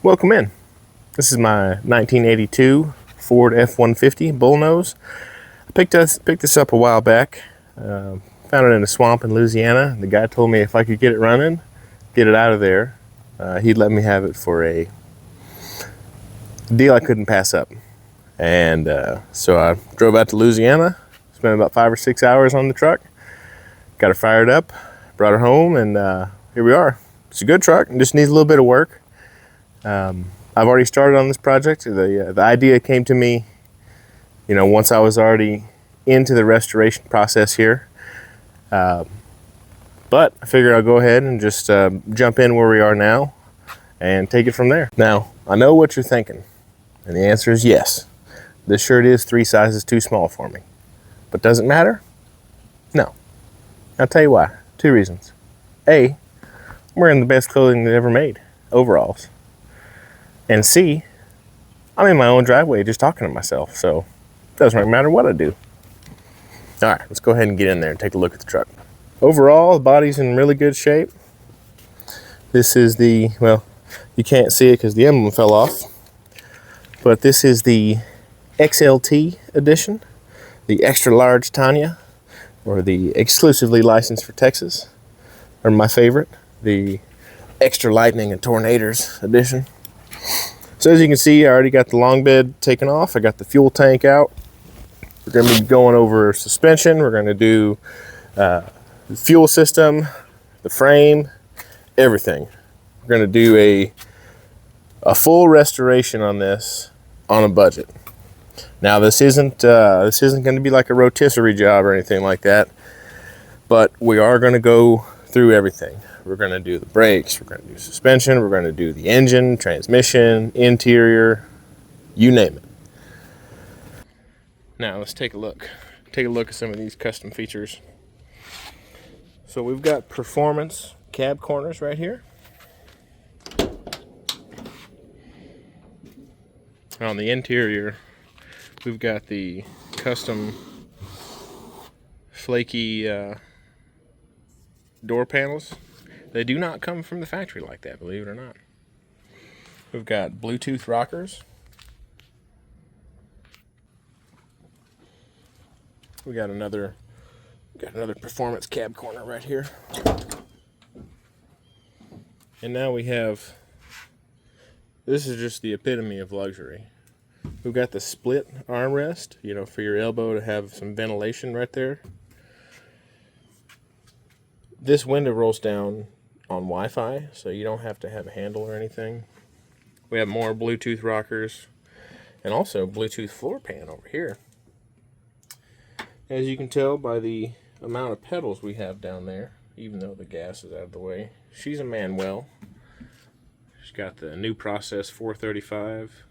Welcome in. This is my 1982 Ford F150 Bullnose. I picked this up a while back. Found it in a swamp in Louisiana. The guy told me if I could get it running, get it out of there, he'd let me have it for a deal I couldn't pass up. And so I drove out to Louisiana, spent about 5 or 6 hours on the truck, got her fired up, brought her home, and here we are. It's a good truck, it just needs a little bit of work. I've already started on this project. The idea came to me, once I was already into the restoration process here. But I figured I'll go ahead and just jump in where we are now and take it from there. Now, I know what you're thinking, and the answer is yes. This shirt is 3 sizes too small for me. But does it matter? No. I'll tell you why. 2 reasons. A, I'm wearing the best clothing that ever made, overalls. And C, I'm in my own driveway just talking to myself, so it doesn't really matter what I do. All right, let's go ahead and get in there and take a look at the truck. Overall, the body's in really good shape. This is the, well, you can't see it because the emblem fell off, but this is the XLT edition, the extra large Tanya, or the exclusively licensed for Texas, or my favorite, the extra lightning and tornadoes edition. So as you can see, I already got the long bed taken off. I got the fuel tank out. We're going to be going over suspension. We're going to do the fuel system, the frame, everything. We're going to do a full restoration on this on a budget. Now this isn't going to be like a rotisserie job or anything like that, but we are going to go through everything. We're going to do the brakes, we're going to do suspension, we're going to do the engine, transmission, interior, you name it. Now let's take a look. Take a look at some of these custom features. So we've got performance cab corners right here. On the interior, we've got the custom flaky door panels. They do not come from the factory like that, believe it or not. We've got Bluetooth rockers. We got another performance cab corner right here. And now we have, this is just the epitome of luxury. We've got the split armrest, for your elbow to have some ventilation right there. This window rolls down on Wi-Fi, so you don't have to have a handle or anything. We have more Bluetooth rockers and also Bluetooth floor pan over here. As you can tell by the amount of pedals we have down there, even though the gas is out of the way, she's a Maxwell. She's got the new Process 435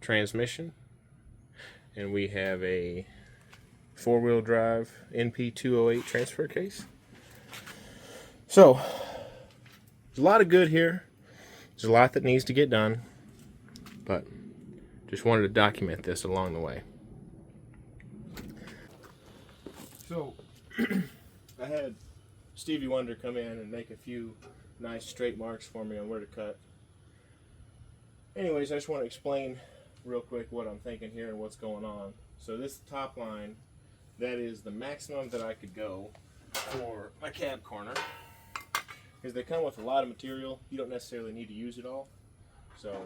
transmission, and we have a 4-wheel drive NP208 transfer case. So, there's a lot of good here. There's a lot that needs to get done, but just wanted to document this along the way. So, I had Stevie Wonder come in and make a few nice straight marks for me on where to cut. Anyways, I just want to explain real quick what I'm thinking here and what's going on. So this top line, that is the maximum that I could go for my cab corner. Because they come with a lot of material, you don't necessarily need to use it all. So,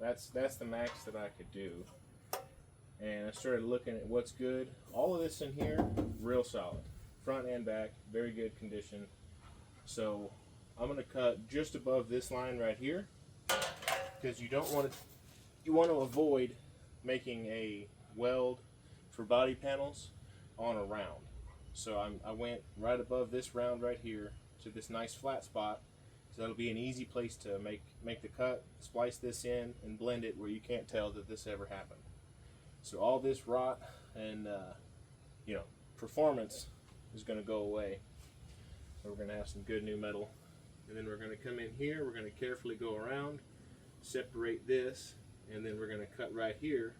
that's the max that I could do. And I started looking at what's good. All of this in here, real solid. Front and back, very good condition. So, I'm going to cut just above this line right here. Because you want to avoid making a weld for body panels on a round. So I went right above this round right here to this nice flat spot, so that'll be an easy place to make the cut, splice this in, and blend it where you can't tell that this ever happened. So all this rot and performance is going to go away. So we're going to have some good new metal, and then we're going to come in here. We're going to carefully go around, separate this, and then we're going to cut right here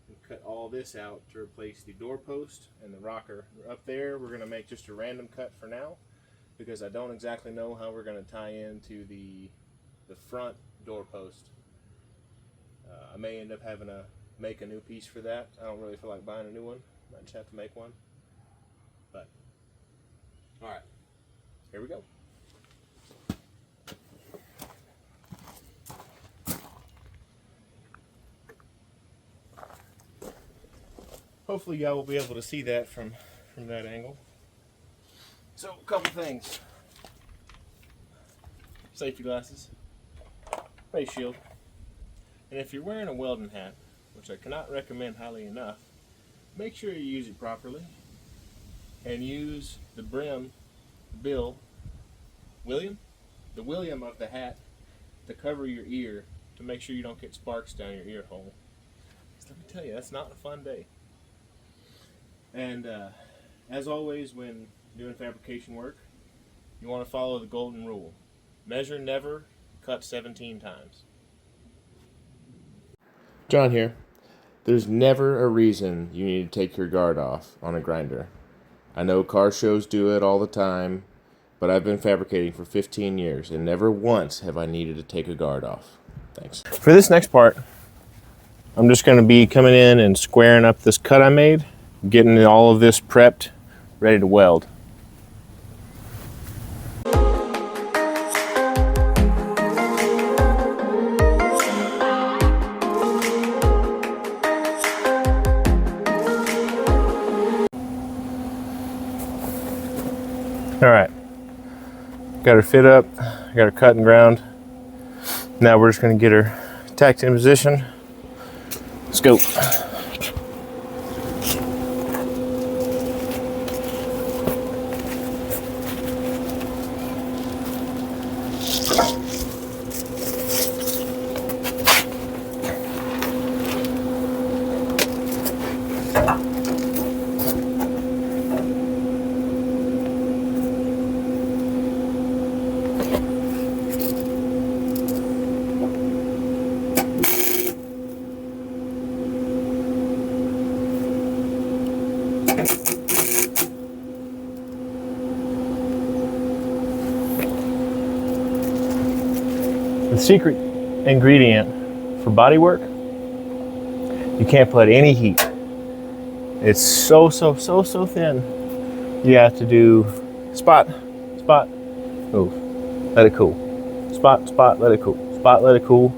and cut all this out to replace the doorpost and the rocker. Up there, we're going to make just a random cut for now, because I don't exactly know how we're going to tie into the the front door post. I may end up having to make a new piece for that. I don't really feel like buying a new one. I just have to make one. But, all right, here we go. Hopefully y'all will be able to see that from that angle. So, a couple things. Safety glasses, face shield, and if you're wearing a welding hat, which I cannot recommend highly enough, make sure you use it properly and use the brim, the William of the hat to cover your ear to make sure you don't get sparks down your ear hole. Because let me tell you, that's not a fun day. And as always, when doing fabrication work, you want to follow the golden rule. Measure never, cut 17 times. John here. There's never a reason you need to take your guard off on a grinder. I know car shows do it all the time, but I've been fabricating for 15 years and never once have I needed to take a guard off. Thanks. For this next part, I'm just going to be coming in and squaring up this cut I made, getting all of this prepped, ready to weld. All right, got her fit up, got her cut and ground. Now we're just gonna get her tacked in position. Let's go. The secret ingredient for body work, you can't put any heat. It's so thin. You have to do spot, move, let it cool. Spot, let it cool. Spot, let it cool.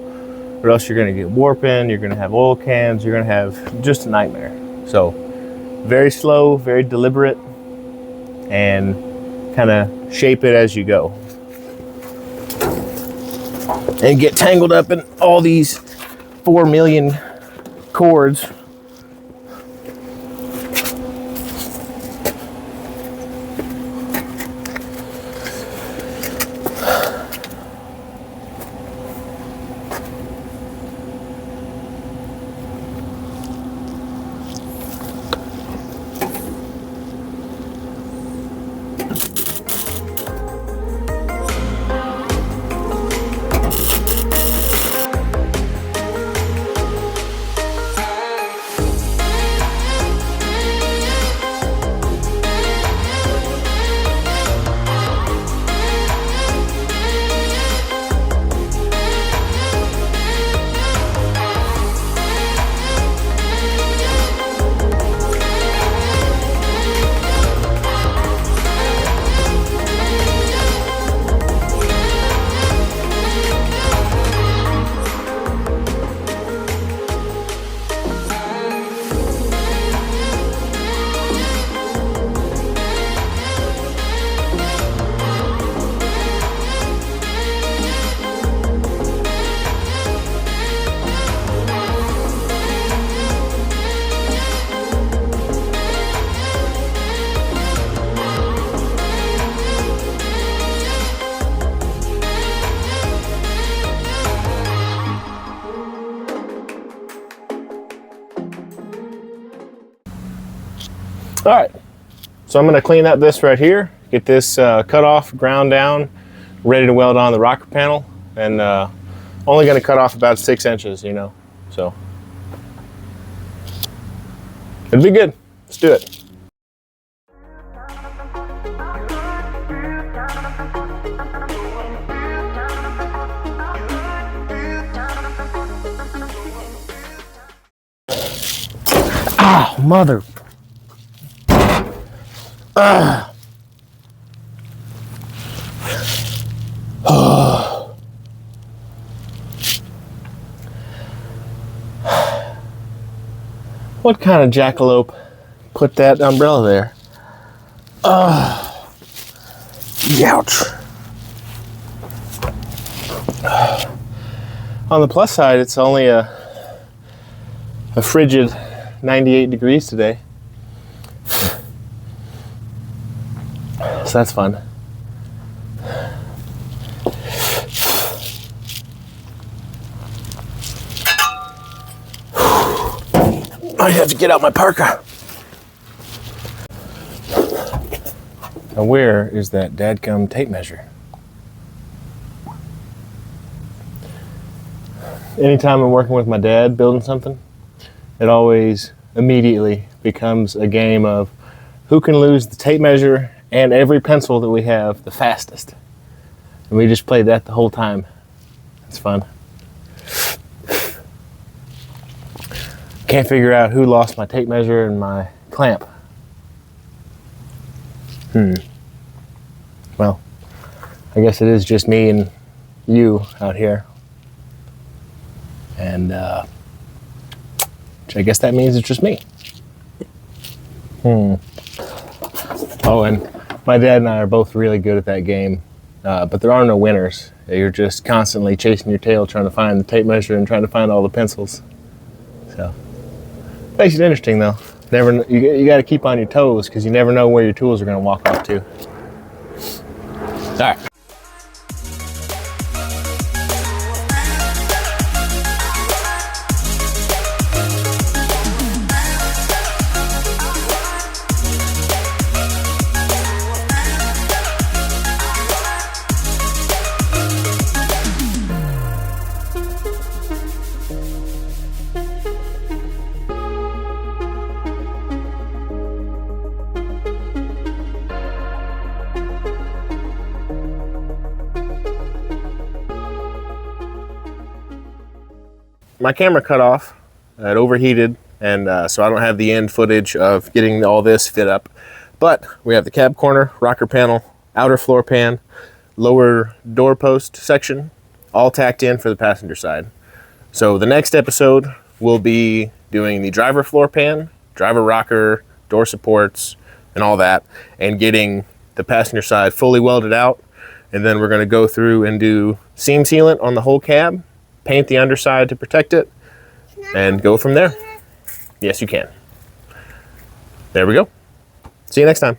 Or else you're gonna get warping, you're gonna have oil cans, you're gonna have just a nightmare. So very slow, very deliberate, and kind of shape it as you go. And get tangled up in all these 4 million cords. All right, so I'm gonna clean up this right here, get this cut off, ground down, ready to weld on the rocker panel, and only gonna cut off about 6 inches, you know, so it'll be good. Let's do it. Mother. What kind of jackalope put that umbrella there? Ouch. On the plus side, it's only a frigid 98 degrees today. So that's fun. I have to get out my parka. Now where is that dadgum tape measure? Anytime I'm working with my dad building something, it always immediately becomes a game of who can lose the tape measure and every pencil that we have the fastest. And we just played that the whole time. It's fun. Can't figure out who lost my tape measure and my clamp. Well, I guess it is just me and you out here. And I guess that means it's just me. Oh, and my dad and I are both really good at that game, but there are no winners. You're just constantly chasing your tail trying to find the tape measure and trying to find all the pencils. So, makes it interesting though. You got to keep on your toes because you never know where your tools are going to walk off to. All right. My camera cut off, it overheated, and so I don't have the end footage of getting all this fit up. But we have the cab corner, rocker panel, outer floor pan, lower door post section, all tacked in for the passenger side. So the next episode will be doing the driver floor pan, driver rocker, door supports, and all that, and getting the passenger side fully welded out. And then we're going to go through and do seam sealant on the whole cab, paint the underside to protect it, and go from there. Yes, you can. There we go. See you next time.